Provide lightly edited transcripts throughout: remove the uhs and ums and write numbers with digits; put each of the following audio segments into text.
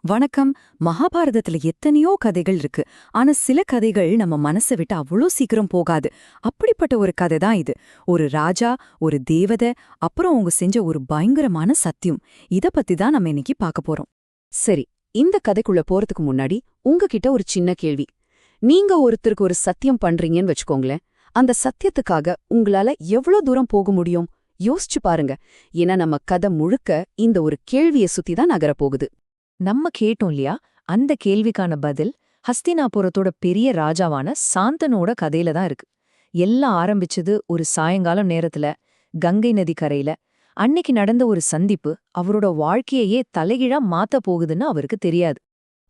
வணக்கம். மகாபாரதத்துல எத்தனையோ கதைகள் இருக்கு. ஆனா சில கதைகள் நம்ம மனசை விட்டு அவ்வளோ சீக்கிரம் போகாது. அப்படிப்பட்ட ஒரு கதை தான் இது. ஒரு ராஜா, ஒரு தேவதை, அப்புறம் அவங்க செஞ்ச ஒரு பயங்கரமான சத்தியம். இத பத்தி தான் நம்ம இன்னைக்கு பார்க்க போறோம். சரி, இந்த கதைக்குள்ள போறதுக்கு முன்னாடி உங்ககிட்ட ஒரு சின்ன கேள்வி. நீங்க ஒருத்தருக்கு ஒரு சத்தியம் பண்றீங்கன்னு வச்சுக்கோங்களேன். அந்த சத்தியத்துக்காக உங்களால எவ்ளோ தூரம் போக முடியும்? யோசிச்சு பாருங்க. ஏன்னா நம்ம கதை முழுக்க இந்த ஒரு கேள்வியை சுத்தி தான் நகரப்போகுது. நம்ம கேட்டோம் இல்லையா, அந்த கேள்விக்கான பதில் ஹஸ்தினாபுரத்தோட பெரிய ராஜாவான சாந்தனோட கதையில தான் இருக்கு. எல்லாம் ஆரம்பிச்சது ஒரு சாயங்காலம் நேரத்துல, கங்கை நதி கரையில. அன்னைக்கு நடந்த ஒரு சந்திப்பு அவரோட வாழ்க்கையையே தலைகீழா மாத்த போகுதுன்னு அவருக்கு தெரியாது.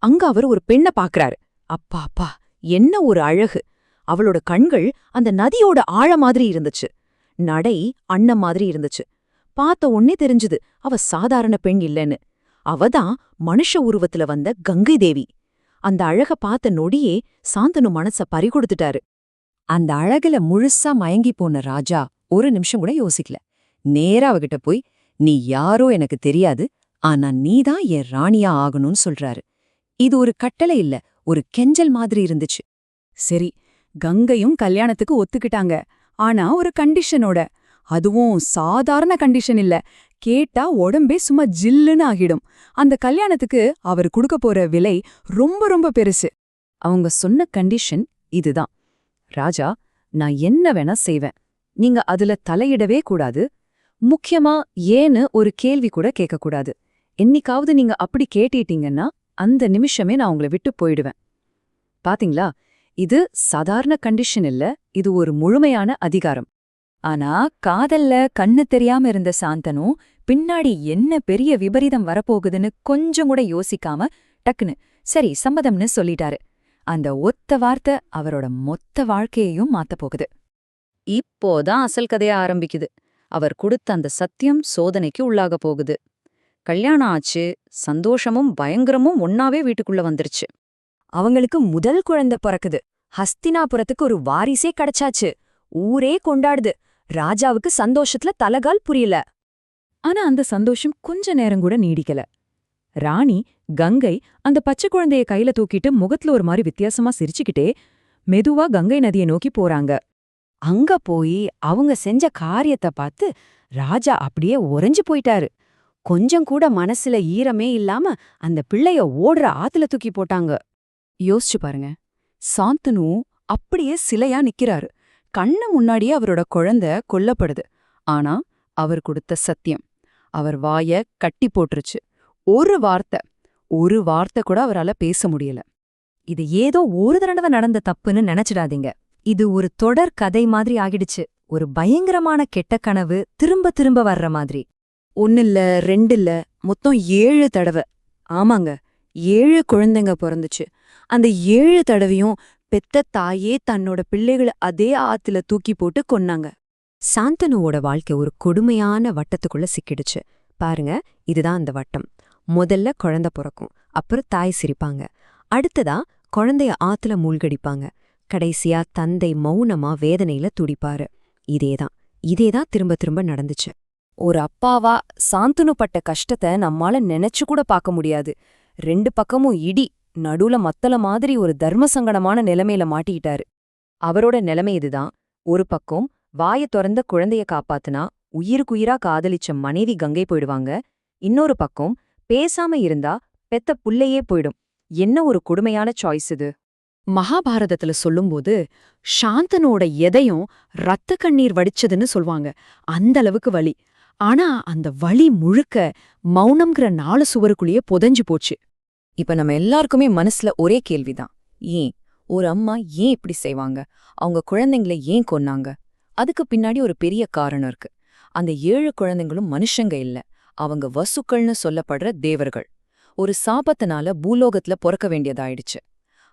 அங்க அவர் ஒரு பெண்ண பாக்குறாரு. அப்பா அப்பா, என்ன ஒரு அழகு! அவளோட கண்கள் அந்த நதியோட ஆழ மாதிரி இருந்துச்சு. நடை அன்ன மாதிரி இருந்துச்சு. பார்த்த உடனே தெரிஞ்சுது அவ சாதாரண பெண் இல்லைன்னு. அவதான் மனுஷ உருவத்துல வந்த கங்கை தேவி. அந்த அழக பார்த்த நொடியே சாந்தனு மனச பறிகொடுத்துட்டாரு. அந்த அழகுல முழுசா மயங்கி போன ராஜா ஒரு நிமிஷம் கூட யோசிக்கல. நேரா அவகிட்ட போய், நீ யாரோ எனக்கு தெரியாது, ஆனா நீதான் என் ராணியா ஆகணும்னு சொல்றாரு. இது ஒரு கட்டளை இல்ல, ஒரு கெஞ்சல் மாதிரி இருந்துச்சு. சரி, கங்கையும் கல்யாணத்துக்கு ஒத்துக்கிட்டாங்க. ஆனா ஒரு கண்டிஷனோட. அதுவும் சாதாரண கண்டிஷன் இல்ல. கேட்டா உடம்பே சும்மா ஜில்லுன்னு ஆகிடும். அந்த கல்யாணத்துக்கு அவர் கொடுக்க போற விலை ரொம்ப ரொம்ப பெருசு. அவங்க சொன்ன கண்டிஷன் இதுதான். ராஜா, நான் என்ன வேணா செய்வேன். நீங்க அதுல தலையிடவே கூடாது. முக்கியமா ஏன்னு ஒரு கேள்வி கூட கேட்கக்கூடாது. என்னைக்காவது நீங்க அப்படி கேட்டிட்டீங்கன்னா அந்த நிமிஷமே நான் உங்களை விட்டு போயிடுவேன். பாத்தீங்களா, இது சாதாரண கண்டிஷன் இல்ல, இது ஒரு முழுமையான அதிகாரம். ஆனா காதல்ல கண்ணு தெரியாம இருந்த சாந்தனு பின்னாடி என்ன பெரிய விபரீதம் வரப்போகுதுன்னு கொஞ்சம் கூட யோசிக்காம டக்குன்னு சரி சம்மதம்னு சொல்லிட்டாரு. அந்த ஒத்த வார்த்தை அவரோட மொத்த வாழ்க்கையையும் மாத்தப் போகுது. இப்போதான் அசல் கதையா ஆரம்பிக்குது. அவர் கொடுத்த அந்த சத்தியம் சோதனைக்கு உள்ளாக போகுது. கல்யாணம் ஆச்சு, சந்தோஷமும் பயங்கரமும் ஒன்னாவே வீட்டுக்குள்ள வந்துருச்சு. அவங்களுக்கு முதல் குழந்தை பிறக்குது. ஹஸ்தினாபுரத்துக்கு ஒரு வாரிசே கிடைச்சாச்சு. ஊரே கொண்டாடுது. ராஜாவுக்கு சந்தோஷத்துல தலகால் புரியல. ஆனா அந்த சந்தோஷம் கொஞ்ச நேரம் கூட நீடிக்கல. ராணி கங்கை அந்த பச்சை குழந்தைய கையில தூக்கிட்டு முகத்துல ஒரு மாதிரி வித்தியாசமா சிரிச்சுக்கிட்டே மெதுவா கங்கை நதியை நோக்கி போறாங்க. அங்க போய் அவங்க செஞ்ச காரியத்தை பார்த்து ராஜா அப்படியே உறைஞ்சு போயிட்டாரு. கொஞ்சம் கூட மனசுல ஈரமே இல்லாம அந்த பிள்ளைய ஓடுற ஆத்துல தூக்கி போட்டாங்க. யோசிச்சு பாருங்க. சாந்தனு அப்படியே சிலையா நிக்கிறாரு. கண்ணு முன்னாடியே அவரோட குழந்தை கொல்லப்படுது. ஆனா அவர் கொடுத்த சத்தியம் அவர் வாய கட்டி போட்டுருச்சு. ஒரு வார்த்தை கூட அவரால பேச முடியல. இது ஏதோ ஒரு தடவை நடந்த தப்புன்னு நினைச்சிடாதீங்க. இது ஒரு தொடர் கதை மாதிரி ஆகிடுச்சு. ஒரு பயங்கரமான கெட்ட கனவு திரும்ப திரும்ப வர்ற மாதிரி. ஒன்னில்ல, ரெண்டில்ல, மொத்தம் 7 தடவை. ஆமாங்க, 7 குழந்தைங்க பிறந்துச்சு. அந்த 7 தடவையும் பெத்த தாயே தன்னோட பிள்ளைகளை அதே ஆத்துல தூக்கி போட்டு கொன்னாங்க. சாந்தனுவோட வாழ்க்கை ஒரு கொடுமையான வட்டத்துக்குள்ள சிக்கிடுச்சு. பாருங்க, இதுதான் அந்த வட்டம். முதல்ல குழந்தை பிறக்கும், அப்புறம் தாய் சிரிப்பாங்க, அடுத்ததா குழந்தைய ஆத்துல மூழ்கடிப்பாங்க, கடைசியா தந்தை மௌனமா வேதனையில துடிப்பாரு. இதேதான் திரும்ப திரும்ப நடந்துச்சு. ஒரு அப்பாவா சாந்தனு பட்ட கஷ்டத்தை நம்மால நினைச்சு கூட பார்க்க முடியாது. 2 பக்கமும் இடி, நடுவுல மத்தள மாதிரி ஒரு தர்ம சங்கடமான நிலைமையில மாட்டிக்கிட்டாரு. அவரோட நிலைமை இதுதான். ஒரு பக்கம் வாய திறந்த குழந்தைய காப்பாத்துனா உயிருக்குயிரா காதலிச்ச மனைவி கங்கை போயிடுவாங்க. இன்னொரு பக்கம் பேசாம இருந்தா பெத்த புள்ளையே போயிடும். என்ன ஒரு கொடுமையான சாய்ஸ் இது. மகாபாரதத்துல சொல்லும்போது சாந்தனோட எதையும் ரத்த கண்ணீர் வடிச்சதுன்னு சொல்வாங்க. அந்த அளவுக்கு வலி. ஆனா அந்த வலி முழுக்க மௌனம்ங்கிற 4 சுவருக்குள்ளேயே புதைஞ்சு போச்சு. இப்ப நம்ம எல்லாருக்குமே மனசுல ஒரே கேள்விதான். ஏன் ஒரு அம்மா ஏன் இப்படி செய்வாங்க? அவங்க குழந்தைங்களை ஏன் கொன்னாங்க? அதுக்கு பின்னாடி ஒரு பெரிய காரணம் இருக்கு. அந்த 7 குழந்தைங்களும் மனுஷங்க இல்ல, அவங்க வசுக்கள்னு சொல்லப்படுற தேவர்கள். ஒரு சாபத்தினால பூலோகத்துல பொறக்க வேண்டியதாயிடுச்சு.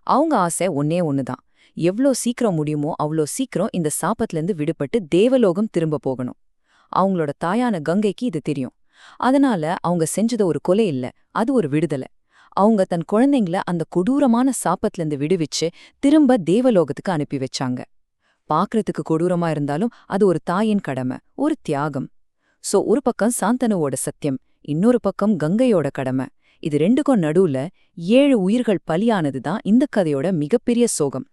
அவங்க ஆசை ஒன்னே ஒண்ணுதான். எவ்ளோ சீக்கிரம் முடியுமோ அவ்ளோ சீக்கிரம் இந்த சாபத்திலேருந்து விடுபட்டு தேவலோகம் திரும்ப போகணும். அவங்களோட தாயான கங்கைக்கு இது தெரியும். அதனால அவங்க செஞ்சது ஒரு கொலை இல்ல, அது ஒரு விடுதலை. அவங்க தன் குழந்தைங்கள அந்த கொடூரமான சாபத்திலேருந்து விடுவிச்சு திரும்ப தேவலோகத்துக்கு அனுப்பி வச்சாங்க. பாக்குறதுக்கு கொடூரமா இருந்தாலும் அது ஒரு தாயின் கடமை, ஒரு தியாகம். சோ ஒரு பக்கம் சாந்தனுவோட சத்தியம், இன்னொரு பக்கம் கங்கையோட கடமை. இது ரெண்டுக்கும் நடுவுல 7 உயிர்கள் பலியானது தான் இந்த கதையோட மிகப்பெரிய சோகம்.